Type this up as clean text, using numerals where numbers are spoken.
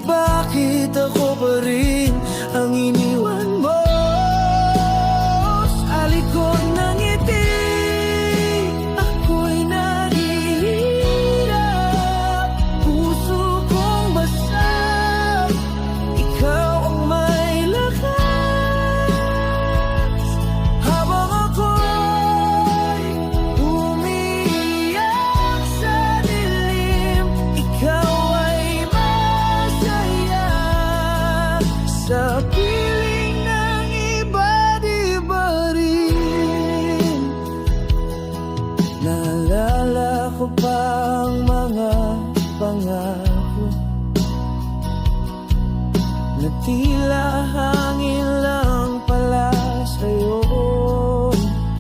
bakit ako pa rin ang iniwan mo sa likod ng ngiti. Ako'y naghihirap, puso kong basag, ikaw ang may lakas. Habang ako'y umiiyak sa dilim, ikaw ay masaya sa piling ng iba't iba rin. Naalala ko pa